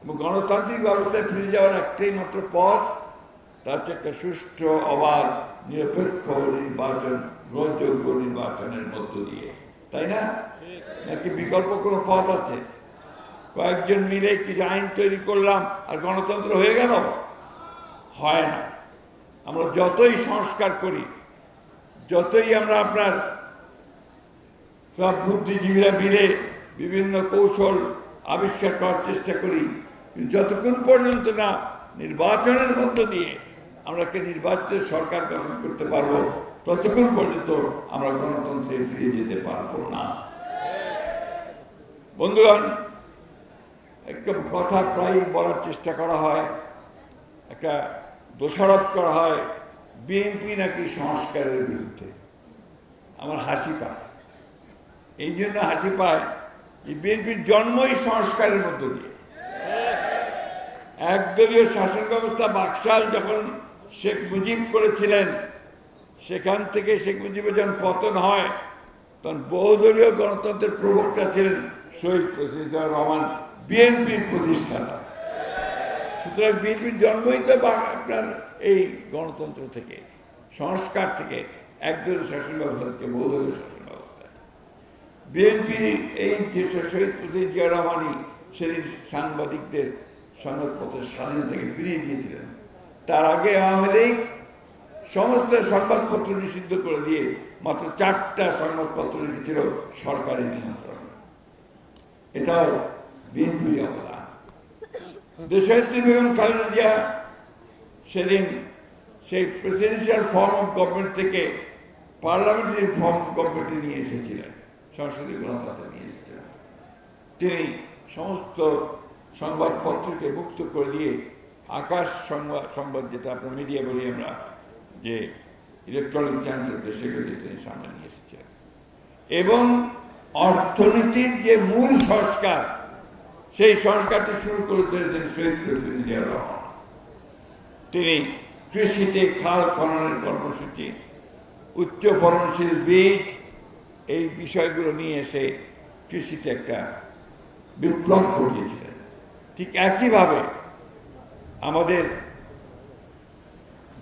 গণতান্ত্রিক ব্যবস্থায় ফিরে যাওয়ার একটাই মাত্র পথ, তা হচ্ছে একটা সুষ্ঠু, অবাধ, নিরপেক্ষ নির্বাচন, গ্রহণযোগ্য নির্বাচনের মধ্য দিয়ে, তাই না? নাকি বিকল্প কোনো পথ আছে? কয়েকজন মিলে কিছু আইন তৈরি করলাম আর গণতন্ত্র হয়ে গেল? হয় না। আমরা যতই সংস্কার করি, যতই আমরা আপনার সব বুদ্ধিজীবীরা মিলে বিভিন্ন কৌশল আবিষ্কার করার চেষ্টা করি, যতক্ষণ পর্যন্ত না নির্বাচনের মধ্য দিয়ে আমরা একটা নির্বাচিত সরকার গঠন করতে পারবো, ততক্ষণ পর্যন্ত আমরা গণতন্ত্রে ফিরে যেতে পারবো না। বন্ধুগণ, একটা কথা প্রায় বলার চেষ্টা করা হয়, একটা দোষারোপ করা হয়, বিএনপি নাকি সংস্কারের বিরুদ্ধে। আমার হাসি পায়। এই জন্য হাসি পায় যে বিএনপির জন্মই সংস্কারের মধ্য দিয়ে। একদলীয় শাসন ব্যবস্থা বাকশাল যখন শেখ মুজিব করেছিলেন, সেখান থেকে শেখ মুজিবের যখন পতন হয়, তখন বহুদলীয় গণতন্ত্রের প্রবক্তা ছিলেন শহীদ প্রেসিডেন্ট জিয়াউর রহমান, বিএনপির প্রতিষ্ঠাতা। সুতরাং বিএনপির জন্মই তো আপনার এই গণতন্ত্র থেকে, সংস্কার থেকে, একদলীয় শাসন ব্যবস্থা থেকে বহুদলীয় শাসন ব্যবস্থায়। বিএনপি এই যে শহীদ প্রেসিডেন্ট জিয়াউর রহমানই সেদিন সাংবাদিকদের সংবাদপত্রের স্বাধীনতাকে ফিরিয়ে দিয়েছিলেন। তার আগে আওয়ামী লীগ সমস্ত সংবাদপত্র নিষিদ্ধ করে দিয়ে মাত্র 4টা সংবাদপত্র রেখেছিল সরকারি নিয়ন্ত্রণে। এটাও বিএনপির অবদান। দেশনেত্রী বেগম খালেদা জিয়া সেদিন সেই প্রেসিডেন্সিয়াল ফর্ম অফ গভর্নমেন্ট থেকে পার্লামেন্টারি ফর্ম অফ গভর্নমেন্টে নিয়ে এসেছিলেন, সংসদীয় গণতন্ত্রে নিয়ে এসেছিলেন। তিনি সমস্ত সংবাদপত্রকে মুক্ত করে দিয়ে আকাশ সংবাদ, যেটা আপনার মিডিয়া বলি আমরা, যে ইলেকট্রনিক চ্যানেলকে, সেগুলি তিনি সামনে নিয়ে এসেছিলেন। এবং অর্থনীতির যে মূল সংস্কার, সেই সংস্কারটি শুরু করে চলেছেন শহীদ প্রেসিডেন্ট জিয়াউর রহমান। তিনি কৃষিতে খাল খননের কর্মসূচি, উচ্চ ফলনশীল বীজ, এই বিষয়গুলো নিয়ে এসে কৃষিতে একটা বিপ্লব ঘটিয়েছিলেন। ঠিক একইভাবে আমাদের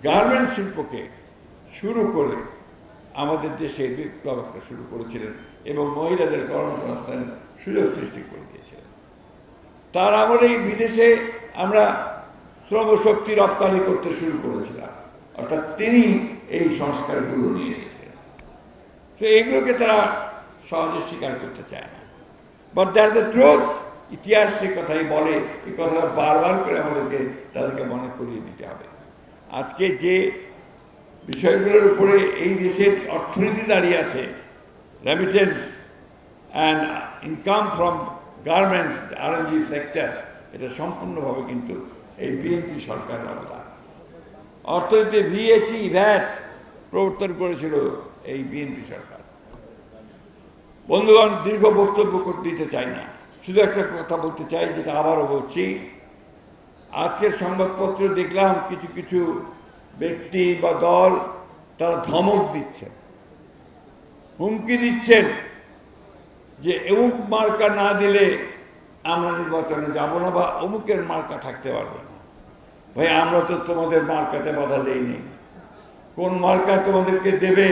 গার্মেন্ট শিল্পকে শুরু করে আমাদের দেশে বিপ্লব একটা শুরু করেছিলেন এবং মহিলাদের কর্মসংস্থানের সুযোগ সৃষ্টি করে দিয়েছিলেন। তার আমলেই বিদেশে আমরা শ্রমশক্তি রপ্তানি করতে শুরু করেছিলাম, অর্থাৎ তিনি এই সংস্কারগুলো নিয়ে এসেছিলেন। তো এইগুলোকে তারা সহজে স্বীকার করতে চায় না। But that's the truth. ইতিহাস সে কথাই বলে, এই কথাটা বারবার করে আমাদেরকে তাদেরকে মনে করিয়ে দিতে হবে। আজকে যে বিষয়গুলোর উপরে এই দেশের অর্থনীতি দাঁড়িয়ে আছে, remittance and income from garments, RMG sector, এটা সম্পূর্ণভাবে কিন্তু এই বিএনপি সরকারের অবদান। অর্থনীতি ভ্যাট প্রবর্তন করেছিল এই বিএনপি সরকার। বন্ধুগণ, দীর্ঘ বক্তব্য করতে দিতে চাই না, শুধু একটা কথা বলতে চাই, যেটা আবারও বলছি। আজকের সংবাদপত্র দেখলাম কিছু কিছু ব্যক্তি বা দল তারা ধমক দিচ্ছেন, হুমকি দিচ্ছেন যে অমুক মার্কা না দিলে আমরা নির্বাচনে যাব না, বা অমুকের মার্কা থাকতে পারবে না। ভাই, আমরা তো তোমাদের মার্কাতে বাধা দেইনি। কোন মার্কা তোমাদেরকে দেবে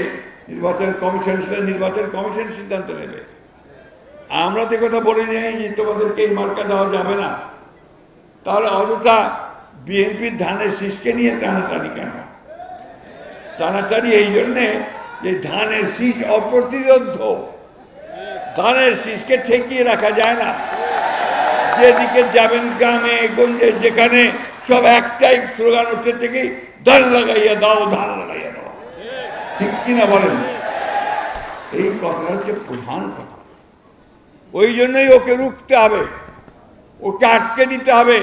নির্বাচন কমিশন সিদ্ধান্ত নেবে। আমরা তো কথা বলে নেই যে তোমাদেরকে এই মার্কা দেওয়া যাবে না। তাহলে অযথা বিএনপির ধানের শীষকে নিয়ে টানাটানি কেন? টানাটানি এই জন্যে যে ধানের শীষ অপ্রতিরোধ্য, ধানের শীষকে ঠেকিয়ে রাখা যায় না। যেদিকে যাবেন, গ্রামে গঞ্জে যেখানে, সব একটাই স্লোগান উঠতে থেকে, ধান লাগাইয়া দাও, ধান লাগাইয়া দাও। ঠিক কিনা বলেন? এই কথাটা হচ্ছে প্রধান কথা। ওই জন্যই ওকে রুখতে হবে, ওকে আটকে দিতে হবে।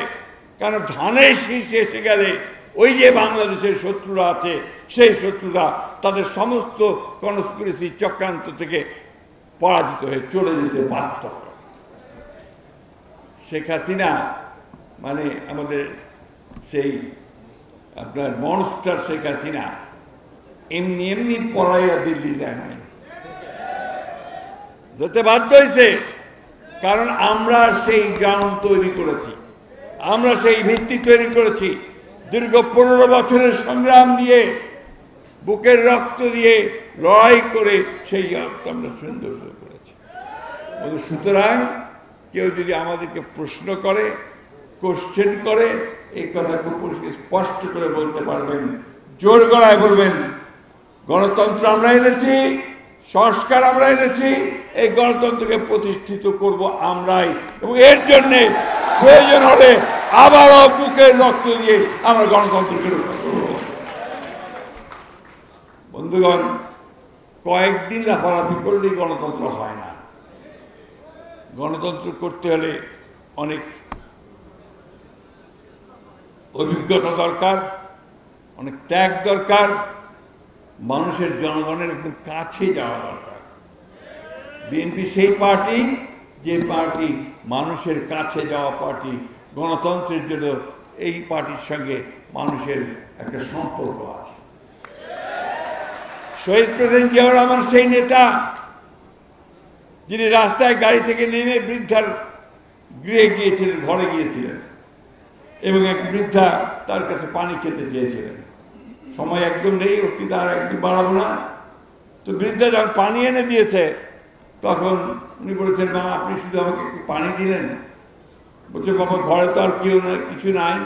কারণ ধানের শীষ এসে গেলে ওই যে বাংলাদেশের শত্রুরা আছে, সেই শত্রুরা তাদের সমস্ত কনস্পিরেসি চক্রান্ত থেকে পরাজিত হয়ে চলে যেতে বাধ্য হবে। শেখ হাসিনা মানে আমাদের সেই আপনার মনস্টার শেখ হাসিনা এমনি এমনি পলাইয়া দিল্লি যায় নাই, যেতে বাধ্য হয়েছে। কারণ আমরা সেই গ্রাউন্ড তৈরি করেছি। আমরা সেই ভিত্তি তৈরি করেছি। দীর্ঘ 15 বছরের সংগ্রাম দিয়ে, বুকের রক্ত দিয়ে লড়াই করে সেই রক্ত আমরা সুন্দর করেছি। সুতরাং কেউ যদি আমাদেরকে প্রশ্ন করে, কোশ্চেন করে, এই কথা খুব স্পষ্ট করে বলতে পারবেন, জোর গলায় বলবেন, গণতন্ত্র আমরা এনেছি, সংস্কার আমরা এনেছি, এই গণতন্ত্রকে প্রতিষ্ঠিত করব আমরাই, এবং এর জন্যে প্রয়োজন হলে আবারও বুকের রক্ত দিয়ে আমরা গণতন্ত্রকে রক্ষা করব। বন্ধুগণ, কয়েকদিন লাফালাফি করলেই গণতন্ত্র হয় না। গণতন্ত্র করতে হলে অনেক অভিজ্ঞতা দরকার, অনেক ত্যাগ দরকার, মানুষের জনগণের একদম কাছে যাওয়া দরকার। বিএনপি সেই পার্টি যে পার্টি মানুষের কাছে যাওয়া পার্টি। গণতন্ত্রের জন্য এই পার্টির সঙ্গে মানুষের একটা সম্পর্ক আছে। শহীদ প্রেসিডেন্ট জিয়াউর রহমান সেই নেতা যিনি রাস্তায় গাড়ি থেকে নেমে বৃদ্ধার গৃহে গিয়েছিলেন, ঘরে গিয়েছিলেন, এবং এক বৃদ্ধা তার কাছে পানি খেতে চেয়েছিলেন। সময় একদম নেই, বক্তৃতা আর একদম বাড়াবো না। তো বৃদ্ধা যখন পানি এনে দিয়েছে, তখন উনি বলেছেন, মা আপনি শুধু আমাকে একটু পানি দিলেন? বলছে, বাবা ঘরে তো আর কেউ নাই, কিছু নাই।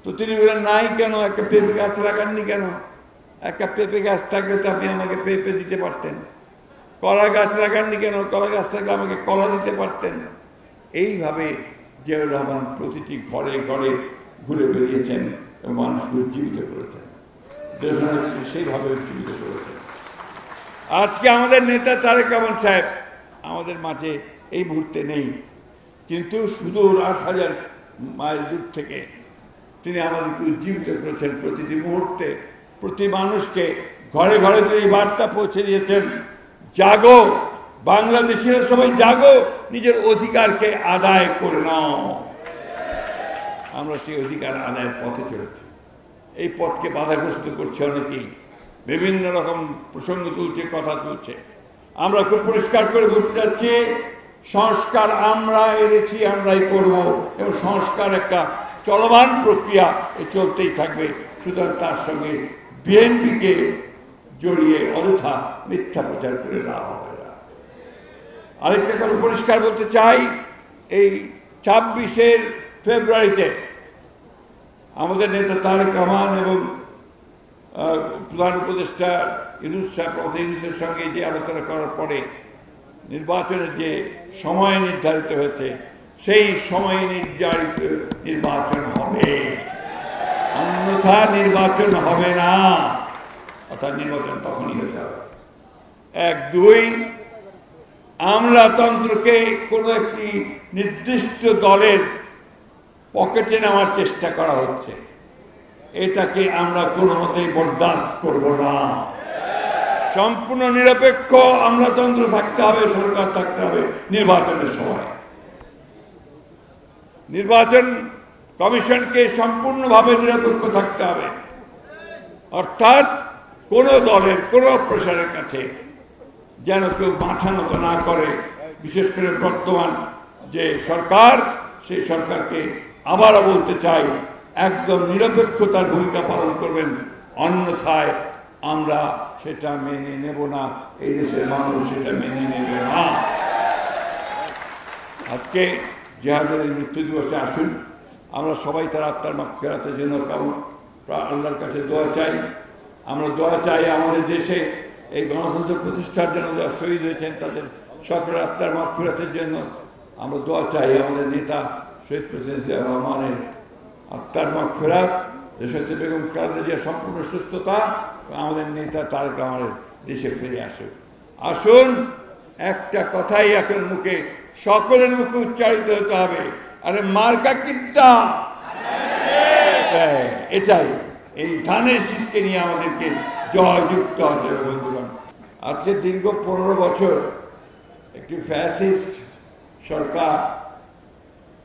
তো তিনি বললেন, নাই কেন? একটা পেঁপে গাছ লাগাননি কেন? একটা পেঁপে গাছ থাকলে তো আপনি আমাকে পেঁপে দিতে পারতেন। কলা গাছ লাগাননি কেন? কলা গাছ থাকলে আমাকে কলা দিতে পারতেন। এইভাবে জিয়াউর রহমান প্রতিটি ঘরে ঘরে ঘুরে বেরিয়েছেন এবং মানুষকে উজ্জীবিত করেছেন, দেশনায়ককে সেইভাবে উজ্জীবিত করেছেন। আজকে আমাদের নেতা তারেক রহমান সাহেব আমাদের মাঝে এই মুহূর্তে নেই, কিন্তু সুদূর 8,000 মাইল দূর থেকে তিনি আমাদেরকে উজ্জীবিত করেছেন। প্রতিটি মুহূর্তে প্রতি মানুষকে ঘরে ঘরে তিনি বার্তা পৌঁছে দিয়েছেন, জাগো বাংলাদেশিরা, সবাই জাগো, নিজের অধিকারকে আদায় করে নাও। আমরা সেই অধিকার আদায়ের পথে চলেছি। এই পথকে বাধাগ্রস্ত করছে অনেকেই, বিভিন্ন রকম প্রসঙ্গ তুলছে, কথা তুলছে। আমরা খুব পরিষ্কার করে বলতে চাচ্ছি, সংস্কার আমরা এনেছি, আমরাই করব, এবং সংস্কার একটা চলমান প্রক্রিয়া, এ চলতেই থাকবে। সুতরাং তার সঙ্গে বিএনপিকে জড়িয়ে অযথা মিথ্যা প্রচার করে লাভ হবে না। আরেকটা কথা পরিষ্কার বলতে চাই, এই 26শে ফেব্রুয়ারিতে আমাদের নেতা তারেক রহমান এবং প্রধান উপদেষ্টা ইউনূসের সঙ্গে যে আলোচনা করার পরে নির্বাচনের যে সময় নির্ধারিত হয়েছে, সেই সময় নির্ধারিত নির্বাচন হবে, অন্যথা নির্বাচন হবে না। অর্থাৎ নির্বাচন তখনই হতে হবে। 1, 2, আমলাতন্ত্রকে কোনো একটি নির্দিষ্ট দলের পকেটে নেওয়ার চেষ্টা করা হচ্ছে, এটাকে আমরা কোনো মতেই বরদাস্ত করব না। সম্পূর্ণ নিরপেক্ষ আমলাতন্ত্র থাকতে হবে, সরকার থাকতে হবে নির্বাচনের সময়। নির্বাচন কমিশনকে সম্পূর্ণভাবে নিরপেক্ষ থাকতে হবে, অর্থাৎ কোনো দলের কোনো প্রসারের কাছে যেন কেউ মাথা নত না করে। বিশেষ করে বর্তমান যে সরকার, সেই সরকারকে আবারও বলতে চাই, একদম নিরপেক্ষতার ভূমিকা পালন করবেন, অন্যথায় আমরা সেটা মেনে নেব না, এই দেশের মানুষ সেটা মেনে নেবে না। আজকে জিহাদের এই মৃত্যু দিবসে আসুন, আমরা সবাই তার আত্মার মাগফিরাতের জন্য আল্লাহর কাছে দোয়া চাই। আমরা দোয়া চাই আমাদের দেশে এই গণতন্ত্র প্রতিষ্ঠার জন্য যারা শহীদ হয়েছেন তাদের সকলের আত্মার মাগফিরাতের জন্য আমরা দোয়া চাই। আমাদের নেতা শহীদ প্রেসিডেন্ট জিয়াউর রহমানের আত্মার মাগফিরাত, দেশে বেগম খালেদা জিয়ার সম্পূর্ণ সুস্থতা, আমাদের নেতা তারেক রহমানের দেশে ফিরে আসুন। আসুন, একটা কথাই এখন মুখে, সকলের মুখে উচ্চারিত হতে হবে, আরে মার্কা কিনটা, এটাই, এই ধানের শীষকে নিয়ে আমাদেরকে জয়যুক্ত হতে হবে। বন্ধুগণ, আজকে দীর্ঘ 15 বছর একটি ফ্যাসিস্ট সরকার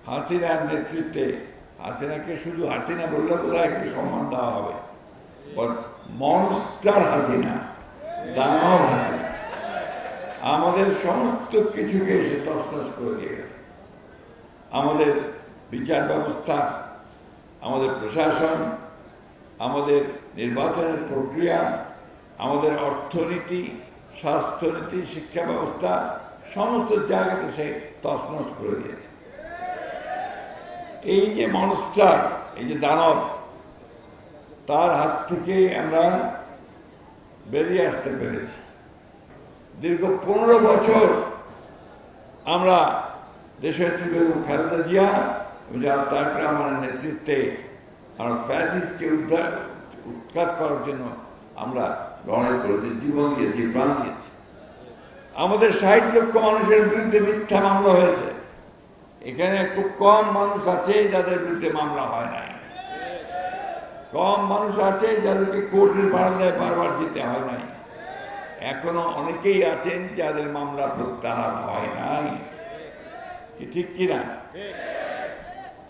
হাসিনার নেতৃত্বে, হাসিনাকে শুধু হাসিনা বললে বোধহয় একটু সম্মান দেওয়া হবে, মনস্টার হাসিনা, দানব হাসিনা আমাদের সমস্ত কিছুকে এসে তছনছ করে দিয়ে গেছে। আমাদের বিচার ব্যবস্থা, আমাদের প্রশাসন, আমাদের নির্বাচনের প্রক্রিয়া, আমাদের অর্থনীতি, স্বাস্থ্যনীতি, শিক্ষা ব্যবস্থা সমস্ত জায়গাতে সে তছনছ করে দিয়েছে। এই যে মনস্টার, এই যে দানব, তার হাত থেকে আমরা বেরিয়ে আসতে পেরেছি। দীর্ঘ 15 বছর আমরা দেশনেত্রী বেগম খালেদা জিয়া এবং তারেক রহমানের নেতৃত্বে আমরা ফ্যাসিস্টকে উৎখাত করার জন্য আমরা লড়াই করেছি, জীবন দিয়েছি, প্রাণ দিয়েছি। আমাদের 60 লক্ষ মানুষের বিরুদ্ধে মিথ্যা মামলা হয়েছে। এখানে খুব কম মানুষ আছে যাদের বিরুদ্ধে মামলা হয় নাই। কম মানুষ আছে যাদেরকে কোর্টের বারান্দায় বারবার যেতে হয় নাই। এখনো অনেকেই আছেন যাদের মামলা প্রত্যাহার হয় নাই। কি ঠিক কিনা?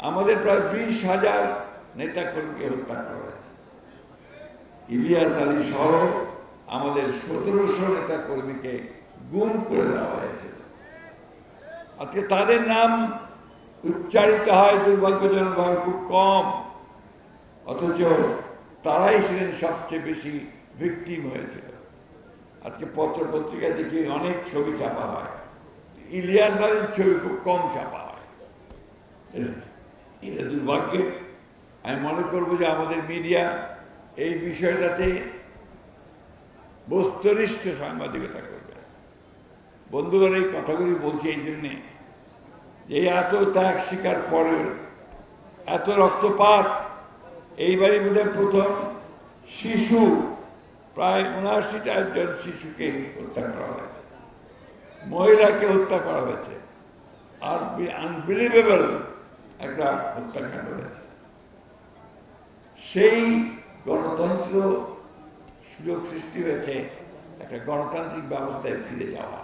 আমাদের প্রায় 20,000 নেতাকর্মীকে হত্যা করা হয়েছে। ইলিয়াস আলী সহ আমাদের 1700 নেতাকর্মীকে গুম করে দেওয়া হয়েছে। আজকে তাদের নাম উচ্চারিত হয় দুর্ভাগ্যজনকভাবে খুব কম, অথচ তারাই ছিলেন সবচেয়ে বেশি ভিকটিম হয়েছিল। আজকে পত্র পত্রিকা দেখি অনেক ছবি ছাপা হয়, ইলিয়াস আলীর ছবি খুব কম ছাপা হয়। এটা দুর্ভাগ্যের। আমি মনে করবো যে আমাদের মিডিয়া এই বিষয়টাতে বস্তুনিষ্ঠ সাংবাদিকতা করবে। বন্ধুগণ, এই কথাগুলি বলছি এই জন্যে যে এত ত্যাগ শিকার পরে এত রক্তপাত, এইবারই বোধহয় প্রথম শিশু, প্রায় 79টা জন শিশুকে হত্যা করা হয়েছে, মহিলাকে হত্যা করা হয়েছে, আর আনবিলিভেবল একটা হত্যাকাণ্ড হয়েছে। সেই গণতন্ত্র সুযোগ সৃষ্টি হয়েছে একটা গণতান্ত্রিক ব্যবস্থায় ফিরে যাওয়া।